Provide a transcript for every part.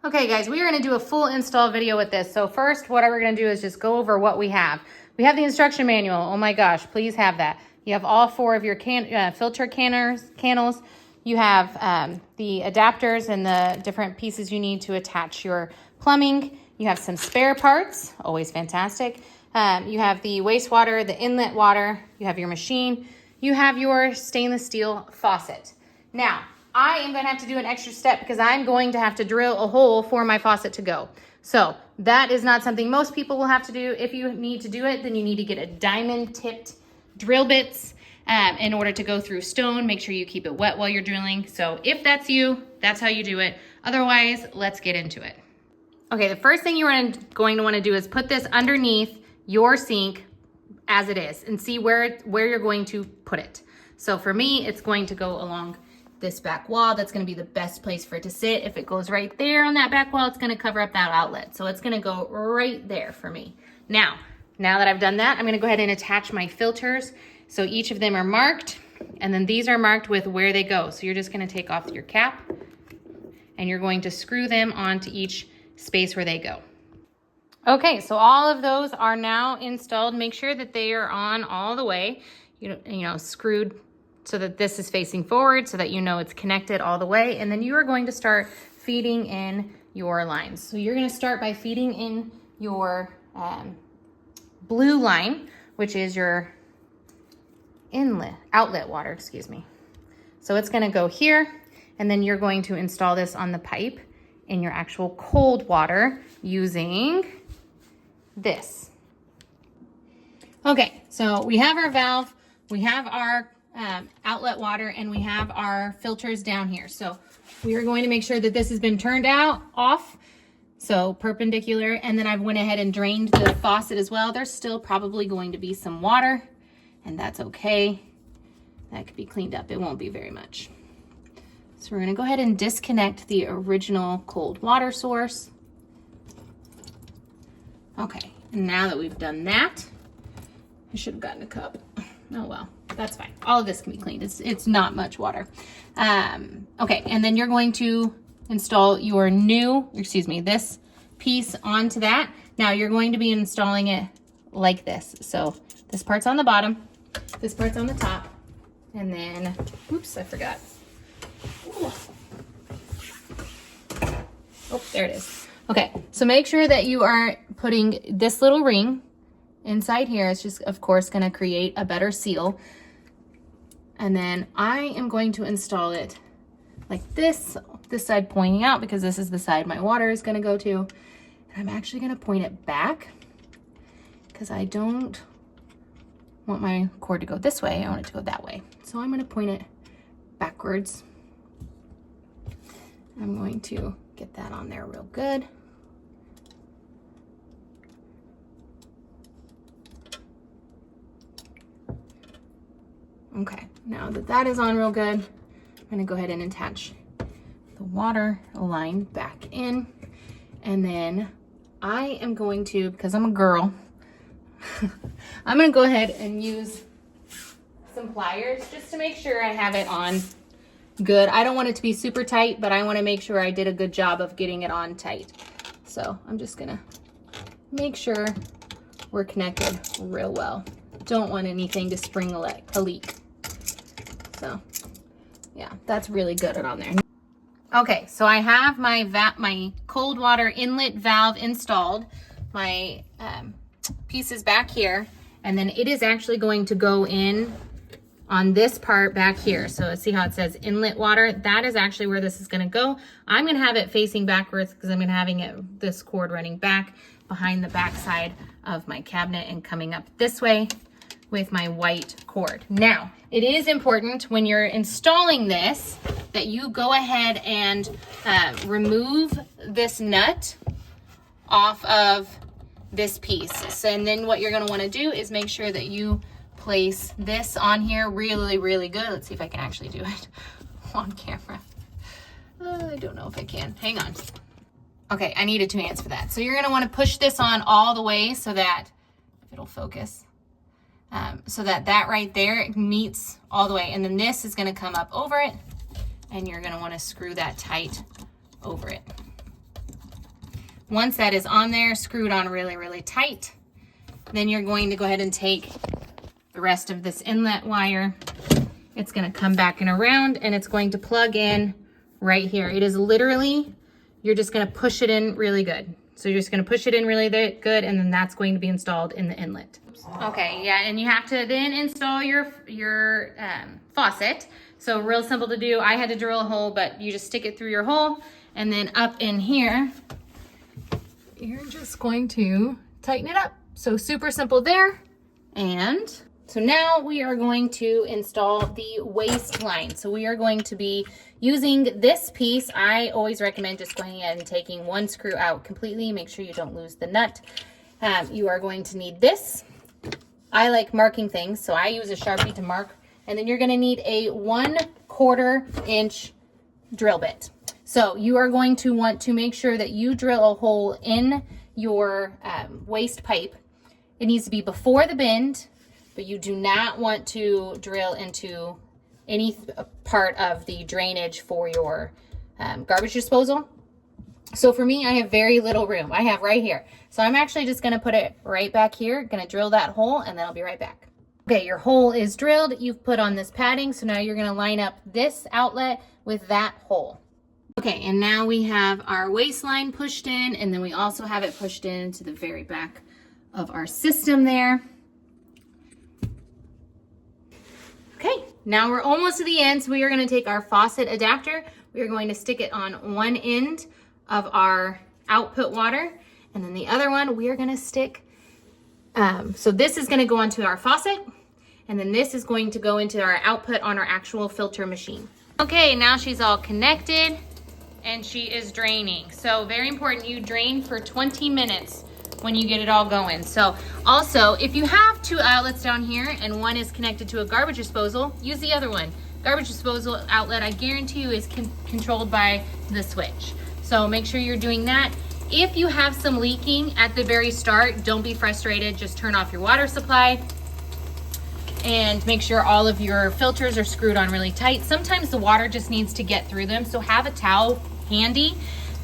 Okay guys, we are gonna do a full install video with this. So first, what we're gonna do is just go over what we have. We have the instruction manual. Oh my gosh, please have that. You have all four of your filter cannels. You have the adapters and the different pieces you need to attach your plumbing. You have some spare parts, always fantastic. You have the wastewater, the inlet water. You have your machine. You have your stainless steel faucet. Now, I am going to have to do an extra step because I'm going to have to drill a hole for my faucet to go. So that is not something most people will have to do. If you need to do it, then you need to get a diamond tipped drill bits in order to go through stone. Make sure you keep it wet while you're drilling. So if that's you, that's how you do it. Otherwise, let's get into it. Okay, the first thing you're going to want to do is put this underneath your sink as it is and see where you're going to put it. So for me, it's going to go along this back wall. That's going to be the best place for it to sit. If it goes right there on that back wall, it's going to cover up that outlet. So it's going to go right there for me. Now that I've done that, I'm going to go ahead and attach my filters. So each of them are marked, and then these are marked with where they go. So you're just going to take off your cap and you're going to screw them onto each space where they go. Okay, so all of those are now installed. Make sure that they are on all the way, you know, screwed so that this is facing forward so that you know it's connected all the way. And then you are going to start feeding in your lines. So you're going to start by feeding in your blue line, which is your outlet water, excuse me. So it's going to go here, and then you're going to install this on the pipe in your actual cold water using this. Okay, so we have our valve, we have our outlet water, and we have our filters down here. So we are going to make sure that this has been turned off, so perpendicular, and then I've went ahead and drained the faucet as well. There's still probably going to be some water, and that's okay. That could be cleaned up. It won't be very much. So we're going to go ahead and disconnect the original cold water source. Okay, and now that we've done that, I should have gotten a cup. Oh well, that's fine. All of this can be cleaned. It's not much water. Okay, and then you're going to install your this piece onto that. Now you're going to be installing it like this. So this part's on the bottom, this part's on the top, and then, oops, I forgot. Ooh. Oh, there it is. Okay, so make sure that you are putting this little ring inside here. It's just, of course, going to create a better seal. And then I am going to install it like this side pointing out because this is the side my water is going to go to. And I'm actually going to point it back because I don't want my cord to go this way. I want it to go that way. So I'm going to point it backwards. I'm going to get that on there real good. Okay, now that that is on real good, I'm gonna go ahead and attach the water line back in. And then I am going to, because I'm a girl, I'm gonna go ahead and use some pliers just to make sure I have it on good. I don't want it to be super tight, but I wanna make sure I did a good job of getting it on tight. So I'm just gonna make sure we're connected real well. Don't want anything to spring a leak. So yeah, that's really good on there. Okay, so I have my cold water inlet valve installed. My piece is back here, and then it is actually going to go in on this part back here. So see how it says inlet water? That is actually where this is going to go. I'm going to have it facing backwards because I'm going to having this cord running back behind the back side of my cabinet and coming up this way with my white cord. Now, it is important when you're installing this that you go ahead and remove this nut off of this piece. So, and then what you're gonna wanna do is make sure that you place this on here really, really good. Let's see if I can actually do it on camera. I don't know if I can. Hang on. Okay, I needed 2 hands for that. So you're gonna wanna push this on all the way so that, if it'll focus, so that right there meets all the way. And then this is gonna come up over it, and you're gonna wanna screw that tight over it. Once that is on there, screwed on really, really tight, then you're going to go ahead and take the rest of this inlet wire. It's going to come back and around, and it's going to plug in right here. It is literally, you're just going to push it in really good. So you're just going to push it in really good, and then that's going to be installed in the inlet. Okay, yeah, and you have to then install your faucet. So real simple to do. I had to drill a hole, but you just stick it through your hole, and then up in here, you're just going to tighten it up. So super simple there. And so now we are going to install the waistline. So we are going to be using this piece. I always recommend just going ahead and taking one screw out completely. Make sure you don't lose the nut. You are going to need this. I like marking things, so I use a Sharpie to mark. And then you're going to need a 1/4 inch drill bit. So you are going to want to make sure that you drill a hole in your waste pipe. It needs to be before the bend, but you do not want to drill into any part of the drainage for your garbage disposal. So for me, I have very little room. I have right here. So I'm actually just gonna put it right back here, gonna drill that hole, and then I'll be right back. Okay, your hole is drilled. You've put on this padding, so now you're gonna line up this outlet with that hole. Okay, and now we have our waistline pushed in, and then we also have it pushed in to the very back of our system there. Okay, now we're almost to the end, so we are going to take our faucet adapter. We are going to stick it on one end of our output water, and then the other one we are going to stick, so this is going to go onto our faucet, and then this is going to go into our output on our actual filter machine. Okay, now she's all connected, and she is draining. So very important, you drain for 20 minutes when you get it all going. So also, if you have two outlets down here and one is connected to a garbage disposal, use the other one. Garbage disposal outlet, I guarantee you, is controlled by the switch. So make sure you're doing that. If you have some leaking at the very start, don't be frustrated. Just turn off your water supply and make sure all of your filters are screwed on really tight. Sometimes the water just needs to get through them, so have a towel handy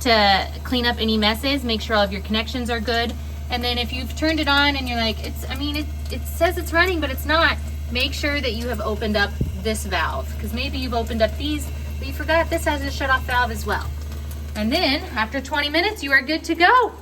to clean up any messes. Make sure all of your connections are good. And then if you've turned it on and you're like, it says it's running, but it's not, make sure that you have opened up this valve, because maybe you've opened up these, but you forgot this has a shut off valve as well. And then after 20 minutes, you are good to go.